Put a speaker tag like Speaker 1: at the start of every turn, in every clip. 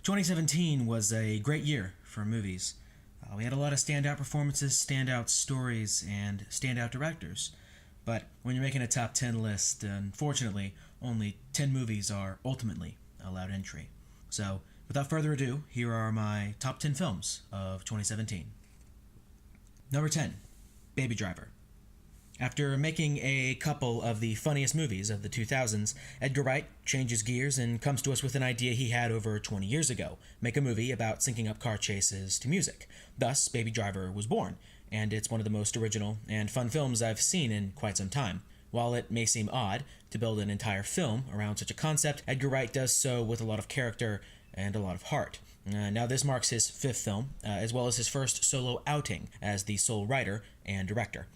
Speaker 1: 2017 was a great year for movies. We had a lot of standout performances, standout stories, and standout directors. But when you're making a top 10 list, unfortunately, only 10 movies are ultimately allowed entry. So, without further ado, here are my top 10 films of 2017. Number 10, Baby Driver. After making a couple of the funniest movies of the 2000s, Edgar Wright changes gears and comes to us with an idea he had over 20 years ago: make a movie about syncing up car chases to music. Thus, Baby Driver was born, and it's one of the most original and fun films I've seen in quite some time. While it may seem odd to build an entire film around such a concept, Edgar Wright does so with a lot of character and a lot of heart. Now this marks his fifth film, as well as his first solo outing as the sole writer and director.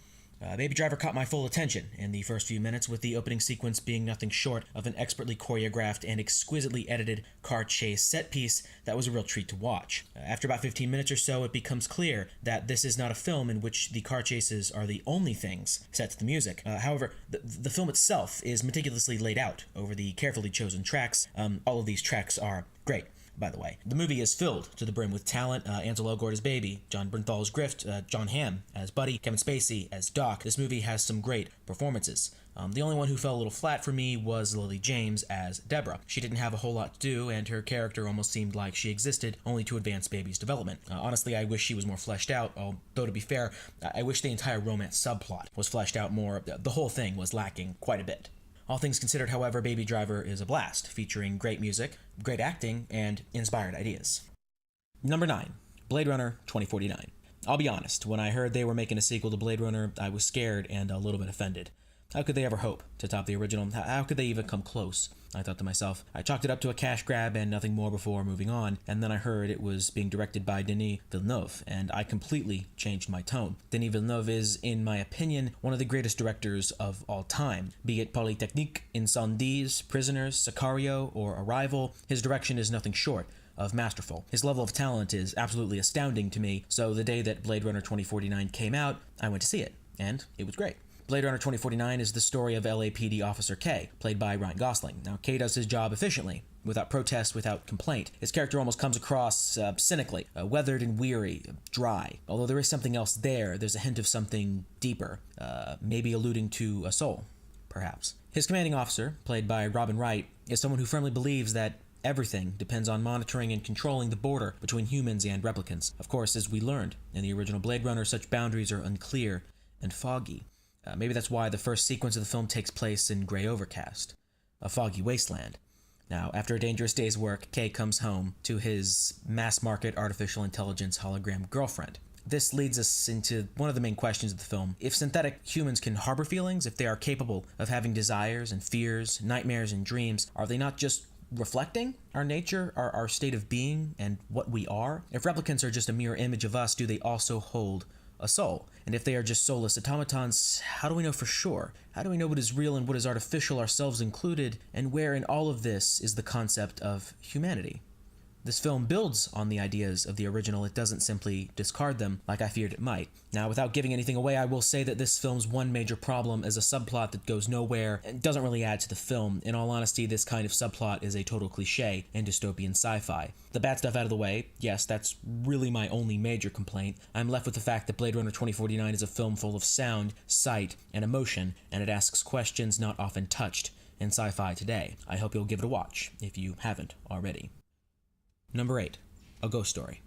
Speaker 1: Baby Driver caught my full attention in the first few minutes, with the opening sequence being nothing short of an expertly choreographed and exquisitely edited car chase set piece that was a real treat to watch. After about 15 minutes or so, it becomes clear that this is not a film in which the car chases are the only things set to the music. However, the film itself is meticulously laid out over the carefully chosen tracks. All of these tracks are great, by the way. The movie is filled to the brim with talent. Ansel Elgort as Baby, John Bernthal as Grift, John Hamm as Buddy, Kevin Spacey as Doc. This movie has some great performances. The only one who fell a little flat for me was Lily James as Deborah. She didn't have a whole lot to do, and her character almost seemed like she existed only to advance Baby's development. Honestly, I wish she was more fleshed out, although to be fair, I wish the entire romance subplot was fleshed out more. The whole thing was lacking quite a bit. All things considered, however, Baby Driver is a blast, featuring great music, great acting, and inspired ideas. Number 9, Blade Runner 2049. I'll be honest, when I heard they were making a sequel to Blade Runner, I was scared and a little bit offended. How could they ever hope to top the original? How could they even come close? I thought to myself. I chalked it up to a cash grab and nothing more before moving on, and then I heard it was being directed by Denis Villeneuve, and I completely changed my tone. Denis Villeneuve is, in my opinion, one of the greatest directors of all time. Be it Polytechnique, Incendies, Prisoners, Sicario, or Arrival, his direction is nothing short of masterful. His level of talent is absolutely astounding to me, so the day that Blade Runner 2049 came out, I went to see it, and it was great. Blade Runner 2049 is the story of LAPD Officer K, played by Ryan Gosling. Now, K does his job efficiently, without protest, without complaint. His character almost comes across cynically, weathered and weary, dry. Although there is something else there, there's a hint of something deeper, maybe alluding to a soul, perhaps. His commanding officer, played by Robin Wright, is someone who firmly believes that everything depends on monitoring and controlling the border between humans and replicants. Of course, as we learned in the original Blade Runner, such boundaries are unclear and foggy. Maybe that's why the first sequence of the film takes place in gray overcast, a foggy wasteland. Now, after a dangerous day's work, Kay comes home to his mass-market artificial intelligence hologram girlfriend. This leads us into one of the main questions of the film. If synthetic humans can harbor feelings, if they are capable of having desires and fears, nightmares and dreams, are they not just reflecting our nature, our state of being, and what we are? If replicants are just a mirror image of us, do they also hold a soul? And if they are just soulless automatons, how do we know for sure? How do we know what is real and what is artificial, ourselves included, and where in all of this is the concept of humanity? This film builds on the ideas of the original. It doesn't simply discard them like I feared it might. Now, without giving anything away, I will say that this film's one major problem is a subplot that goes nowhere and doesn't really add to the film. In all honesty, this kind of subplot is a total cliche in dystopian sci-fi. The bad stuff out of the way, yes, that's really my only major complaint. I'm left with the fact that Blade Runner 2049 is a film full of sound, sight, and emotion, and it asks questions not often touched in sci-fi today. I hope you'll give it a watch, if you haven't already. Number 8, A Ghost Story.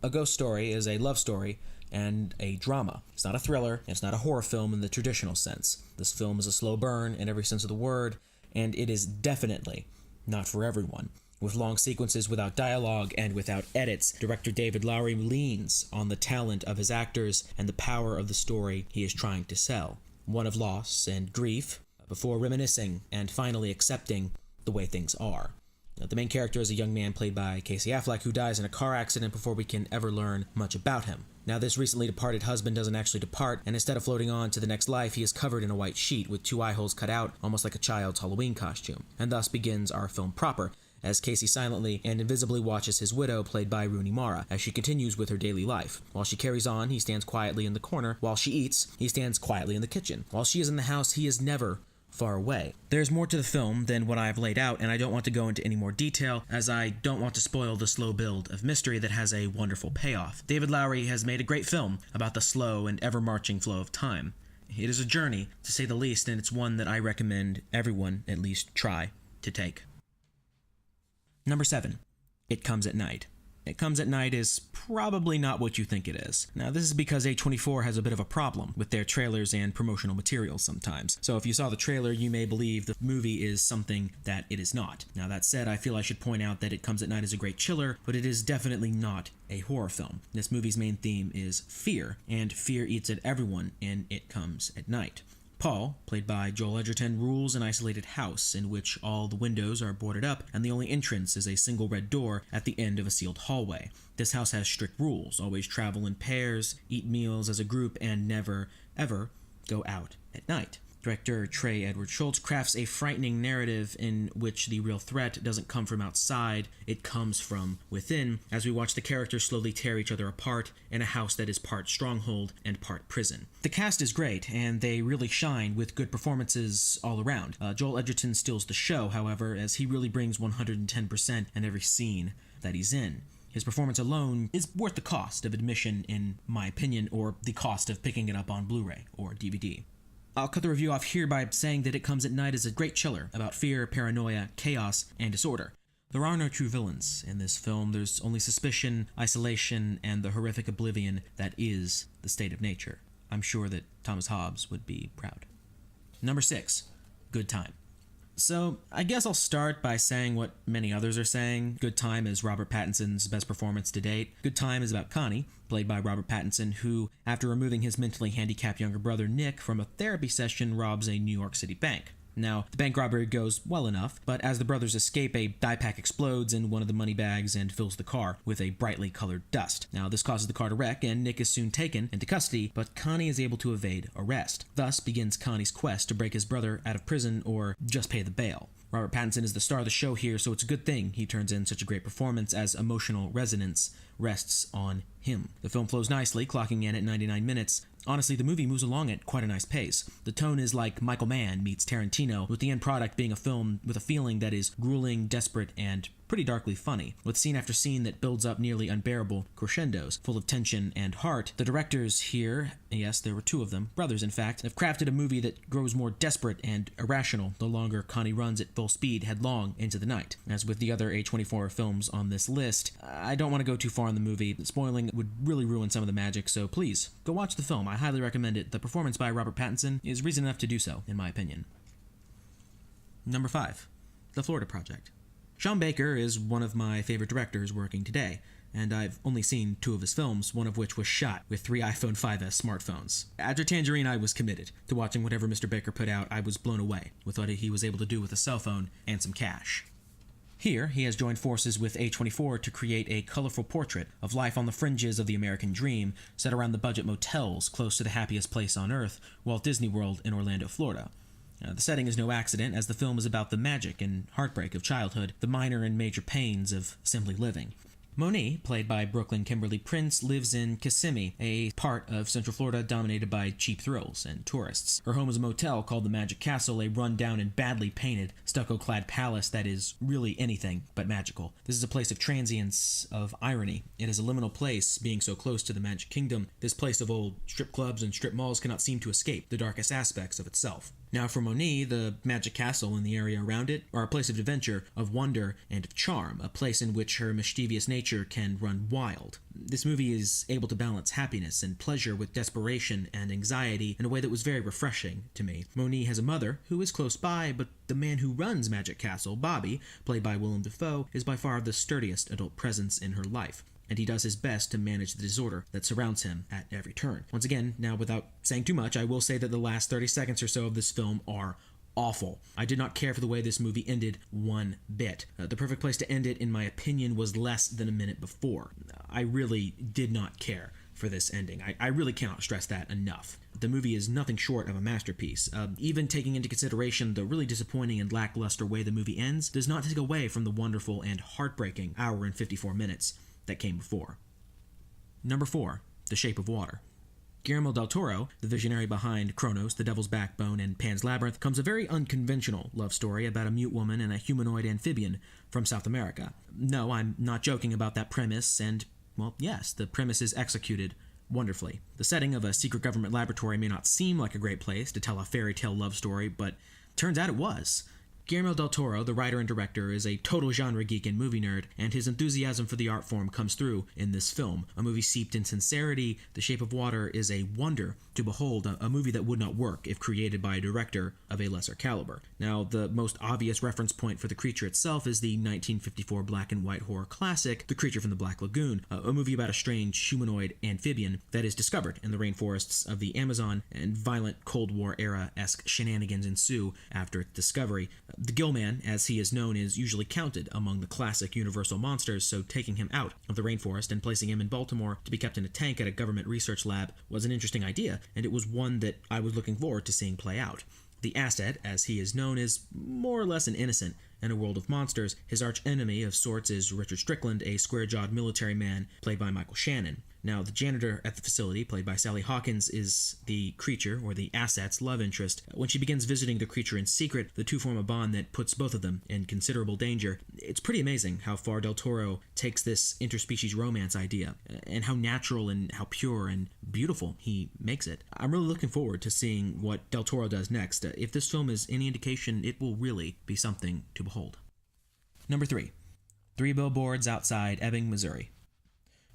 Speaker 1: A Ghost Story is a love story and a drama. It's not a thriller, it's not a horror film in the traditional sense. This film is a slow burn in every sense of the word, and it is definitely not for everyone. With long sequences without dialogue and without edits, director David Lowery leans on the talent of his actors and the power of the story he is trying to sell. One of loss and grief, before reminiscing and finally accepting the way things are. The main character is a young man played by Casey Affleck who dies in a car accident before we can ever learn much about him. Now, this recently departed husband doesn't actually depart, and instead of floating on to the next life, he is covered in a white sheet with 2 eye holes cut out, almost like a child's Halloween costume. And thus begins our film proper, as Casey silently and invisibly watches his widow, played by Rooney Mara, as she continues with her daily life. While she carries on, he stands quietly in the corner. While she eats, he stands quietly in the kitchen. While she is in the house, he is never far away. There's more to the film than what I've laid out, and I don't want to go into any more detail, as I don't want to spoil the slow build of mystery that has a wonderful payoff. David Lowery has made a great film about the slow and ever-marching flow of time. It is a journey, to say the least, and it's one that I recommend everyone at least try to take. Number 7. It Comes at Night. It Comes at Night is probably not what you think it is. Now, this is because A24 has a bit of a problem with their trailers and promotional materials sometimes. So if you saw the trailer, you may believe the movie is something that it is not. Now, that said, I feel I should point out that It Comes at Night is a great chiller, but it is definitely not a horror film. This movie's main theme is fear, and fear eats at everyone in It Comes at Night. Paul, played by Joel Edgerton, rules an isolated house in which all the windows are boarded up and the only entrance is a single red door at the end of a sealed hallway. This house has strict rules: always travel in pairs, eat meals as a group, and never, ever go out at night. Director Trey Edward Schultz crafts a frightening narrative in which the real threat doesn't come from outside, it comes from within, as we watch the characters slowly tear each other apart in a house that is part stronghold and part prison. The cast is great, and they really shine with good performances all around. Joel Edgerton steals the show, however, as he really brings 110% in every scene that he's in. His performance alone is worth the cost of admission, in my opinion, or the cost of picking it up on Blu-ray or DVD. I'll cut the review off here by saying that It Comes at Night is a great chiller about fear, paranoia, chaos, and disorder. There are no true villains in this film. There's only suspicion, isolation, and the horrific oblivion that is the state of nature. I'm sure that Thomas Hobbes would be proud. Number 6. Good Time. So, I guess I'll start by saying what many others are saying. Good Time is Robert Pattinson's best performance to date. Good Time is about Connie, played by Robert Pattinson, who, after removing his mentally handicapped younger brother Nick from a therapy session, robs a New York City bank. Now, the bank robbery goes well enough, but as the brothers escape, a dye pack explodes in one of the money bags and fills the car with a brightly colored dust. Now, this causes the car to wreck, and Nick is soon taken into custody, but Connie is able to evade arrest. Thus begins Connie's quest to break his brother out of prison or just pay the bail. Robert Pattinson is the star of the show here, so it's a good thing he turns in such a great performance, as emotional resonance rests on him. The film flows nicely, clocking in at 99 minutes. Honestly, the movie moves along at quite a nice pace. The tone is like Michael Mann meets Tarantino, with the end product being a film with a feeling that is grueling, desperate, and pretty darkly funny, with scene after scene that builds up nearly unbearable crescendos, full of tension and heart. The directors here, yes, there were two of them, brothers in fact, have crafted a movie that grows more desperate and irrational the longer Connie runs at full speed headlong into the night. As with the other A24 films on this list, I don't want to go too far in the movie. Spoiling would really ruin some of the magic, so please, go watch the film. I highly recommend it. The performance by Robert Pattinson is reason enough to do so, in my opinion. Number 5. The Florida Project. Sean Baker is one of my favorite directors working today, and I've only seen 2 of his films, one of which was shot with 3 iPhone 5S smartphones. After Tangerine, I was committed to watching whatever Mr. Baker put out. I was blown away with what he was able to do with a cell phone and some cash. Here, he has joined forces with A24 to create a colorful portrait of life on the fringes of the American dream, set around the budget motels close to the happiest place on Earth, Walt Disney World in Orlando, Florida. The setting is no accident, as the film is about the magic and heartbreak of childhood, the minor and major pains of simply living. Moni, played by Brooklyn Kimberly Prince, lives in Kissimmee, a part of Central Florida dominated by cheap thrills and tourists. Her home is a motel called the Magic Castle, a run-down and badly painted, stucco-clad palace that is really anything but magical. This is a place of transience, of irony. It is a liminal place, being so close to the Magic Kingdom. This place of old strip clubs and strip malls cannot seem to escape the darkest aspects of itself. Now for Moni, the Magic Castle and the area around it are a place of adventure, of wonder, and of charm, a place in which her mischievous nature can run wild. This movie is able to balance happiness and pleasure with desperation and anxiety in a way that was very refreshing to me. Moni has a mother who is close by, but the man who runs Magic Castle, Bobby, played by Willem Dafoe, is by far the sturdiest adult presence in her life, and he does his best to manage the disorder that surrounds him at every turn. Once again, now without saying too much, I will say that the last 30 seconds or so of this film are awful. I did not care for the way this movie ended one bit. The perfect place to end it, in my opinion, was less than a minute before. I really did not care for this ending. I really cannot stress that enough. The movie is nothing short of a masterpiece. Even taking into consideration the really disappointing and lackluster way the movie ends, does not take away from the wonderful and heartbreaking hour and 54 minutes that came before. Number 4, The Shape of Water. Guillermo del Toro, the visionary behind Kronos, The Devil's Backbone, and Pan's Labyrinth, comes a very unconventional love story about a mute woman and a humanoid amphibian from South America. No, I'm not joking about that premise, and, well, yes, the premise is executed wonderfully. The setting of a secret government laboratory may not seem like a great place to tell a fairy tale love story, but turns out it was. Guillermo del Toro, the writer and director, is a total genre geek and movie nerd, and his enthusiasm for the art form comes through in this film. A movie steeped in sincerity, The Shape of Water is a wonder to behold, a movie that would not work if created by a director of a lesser caliber. Now, the most obvious reference point for the creature itself is the 1954 black and white horror classic, The Creature from the Black Lagoon, a movie about a strange humanoid amphibian that is discovered in the rainforests of the Amazon, and violent Cold War era-esque shenanigans ensue after its discovery. The Gillman, as he is known, is usually counted among the classic Universal monsters, so taking him out of the rainforest and placing him in Baltimore to be kept in a tank at a government research lab was an interesting idea, and it was one that I was looking forward to seeing play out. The Asset, as he is known, is more or less an innocent in a world of monsters. His arch-enemy of sorts is Richard Strickland, a square-jawed military man played by Michael Shannon. Now, the janitor at the facility, played by Sally Hawkins, is the creature, or the Asset's, love interest. When she begins visiting the creature in secret, the two form a bond that puts both of them in considerable danger. It's pretty amazing how far Del Toro takes this interspecies romance idea, and how natural and how pure and beautiful he makes it. I'm really looking forward to seeing what Del Toro does next. If this film is any indication, it will really be something to behold. Number 3. 3 Billboards Outside Ebbing, Missouri.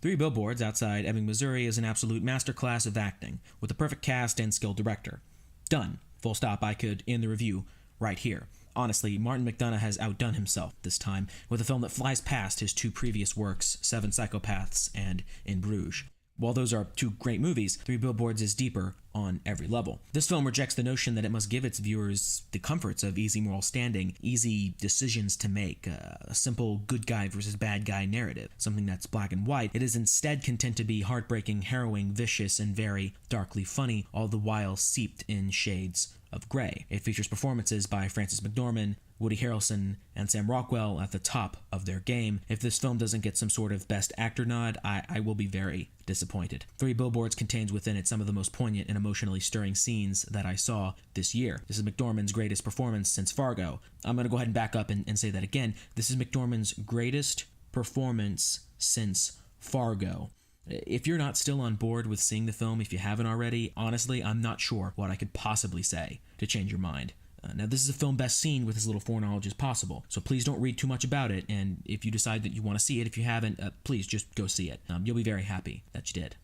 Speaker 1: 3 Billboards Outside Ebbing, Missouri is an absolute masterclass of acting, with a perfect cast and skilled director. Done. Full stop. I could end the review right here. Honestly, Martin McDonagh has outdone himself this time, with a film that flies past his 2 previous works, Seven Psychopaths and In Bruges. While those are 2 great movies, 3 Billboards is deeper on every level. This film rejects the notion that it must give its viewers the comforts of easy moral standing, easy decisions to make, a simple good guy versus bad guy narrative, something that's black and white. It is instead content to be heartbreaking, harrowing, vicious, and very darkly funny, all the while steeped in shades of gray. It features performances by Frances McDormand, Woody Harrelson, and Sam Rockwell at the top of their game. If this film doesn't get some sort of Best Actor nod, I will be very disappointed. 3 Billboards contains within it some of the most poignant and emotionally stirring scenes that I saw this year. This is McDormand's greatest performance since Fargo. I'm going to go ahead and back up and say that again. This is McDormand's greatest performance since Fargo. If you're not still on board with seeing the film, if you haven't already, honestly, I'm not sure what I could possibly say to change your mind. Now, this is a film best seen with as little foreknowledge as possible, so please don't read too much about it, and if you decide that you want to see it, if you haven't, please just go see it. You'll be very happy that you did.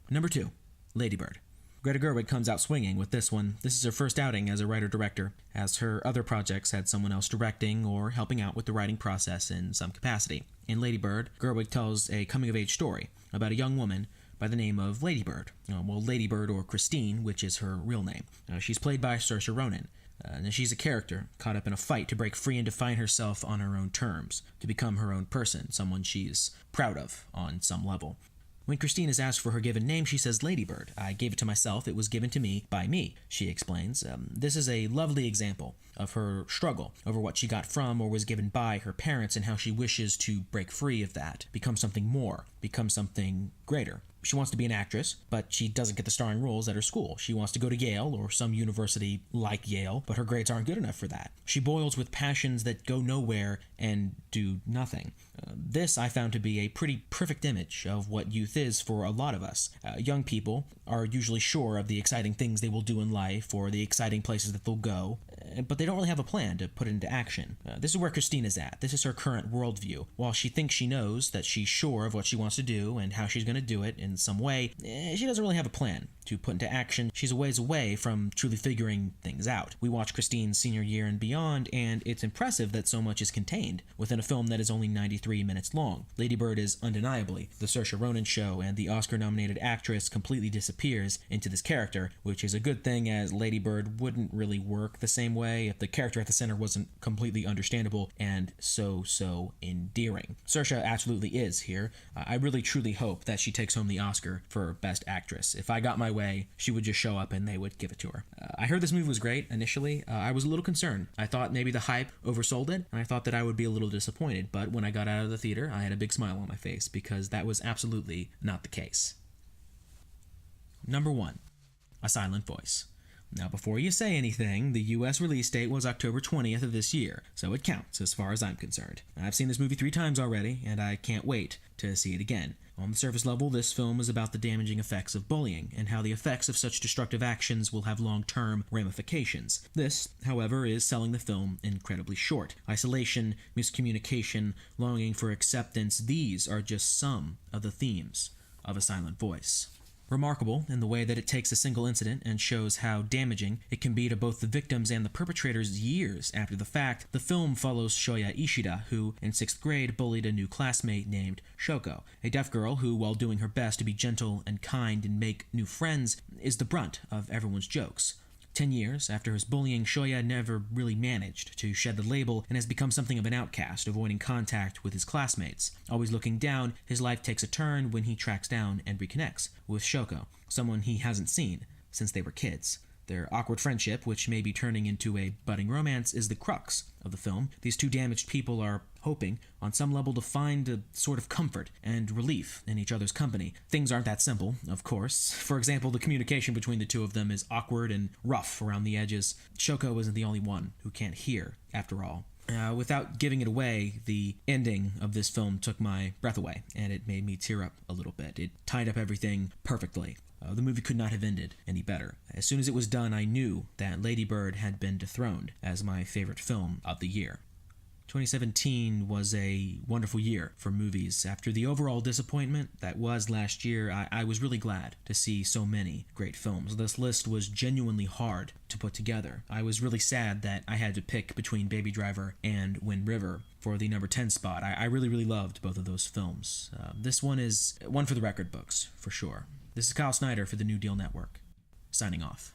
Speaker 1: Number 2, Lady Bird. Greta Gerwig comes out swinging with this one. This is her first outing as a writer-director, as her other projects had someone else directing or helping out with the writing process in some capacity. In Lady Bird, Gerwig tells a coming-of-age story about a young woman by the name of Lady Bird. Lady Bird, or Christine, which is her real name. She's played by Saoirse Ronan. And she's a character caught up in a fight to break free and define herself on her own terms, to become her own person, someone she's proud of on some level. When Christine is asked for her given name, she says Ladybird. I gave it to myself. It was given to me by me, she explains. This is a lovely example of her struggle over what she got from or was given by her parents, and how she wishes to break free of that, become something more, become something greater. She wants to be an actress, but she doesn't get the starring roles at her school. She wants to go to Yale or some university like Yale, but her grades aren't good enough for that. She boils with passions that go nowhere and do nothing. This I found to be a pretty perfect image of what youth is for a lot of us. Young people are usually sure of the exciting things they will do in life or the exciting places that they'll go, but they don't really have a plan to put into action. This is where Christine is at. This is her current worldview. While she thinks she knows that she's sure of what she wants to do and how she's going to do it in some way, she doesn't really have a plan to put into action. She's a ways away from truly figuring things out. We watch Christine's senior year and beyond, and it's impressive that so much is contained within a film that is only 93 minutes long. Lady Bird is undeniably the Saoirse Ronan show, and the Oscar-nominated actress completely disappears into this character, which is a good thing, as Lady Bird wouldn't really work the same way if the character at the center wasn't completely understandable and so endearing. Saoirse absolutely is here. I really truly hope that she takes home the Oscar for Best Actress. If I got my way, she would just show up and they would give it to her. I heard this movie was great initially. I was a little concerned. I thought maybe the hype oversold it, and I thought that I would be a little disappointed, but when I got out of the theater, I had a big smile on my face, because that was absolutely not the case. Number 1. A Silent Voice. Now, before you say anything, the US release date was October 20th of this year, so it counts as far as I'm concerned. I've seen this movie 3 times already, and I can't wait to see it again. On the surface level, this film is about the damaging effects of bullying, and how the effects of such destructive actions will have long-term ramifications. This, however, is selling the film incredibly short. Isolation, miscommunication, longing for acceptance, these are just some of the themes of A Silent Voice. Remarkable in the way that it takes a single incident and shows how damaging it can be to both the victims and the perpetrators years after the fact, the film follows Shoya Ishida, who, in 6th grade, bullied a new classmate named Shoko, a deaf girl who, while doing her best to be gentle and kind and make new friends, is the brunt of everyone's jokes. 10 years after his bullying, Shoya never really managed to shed the label and has become something of an outcast, avoiding contact with his classmates. Always looking down, his life takes a turn when he tracks down and reconnects with Shoko, someone he hasn't seen since they were kids. Their awkward friendship, which may be turning into a budding romance, is the crux of the film. These 2 damaged people are hoping, on some level, to find a sort of comfort and relief in each other's company. Things aren't that simple, of course. For example, the communication between the 2 of them is awkward and rough around the edges. Shoko isn't the only one who can't hear, after all. Without giving it away, the ending of this film took my breath away, and it made me tear up a little bit. It tied up everything perfectly. The movie could not have ended any better. As soon as it was done, I knew that Lady Bird had been dethroned as my favorite film of the year. 2017 was a wonderful year for movies. After the overall disappointment that was last year, I was really glad to see so many great films. This list was genuinely hard to put together. I was really sad that I had to pick between Baby Driver and Wind River for the number 10 spot. I really loved both of those films. This one is one for the record books, for sure. This is Kyle Snyder for the New Deal Network, signing off.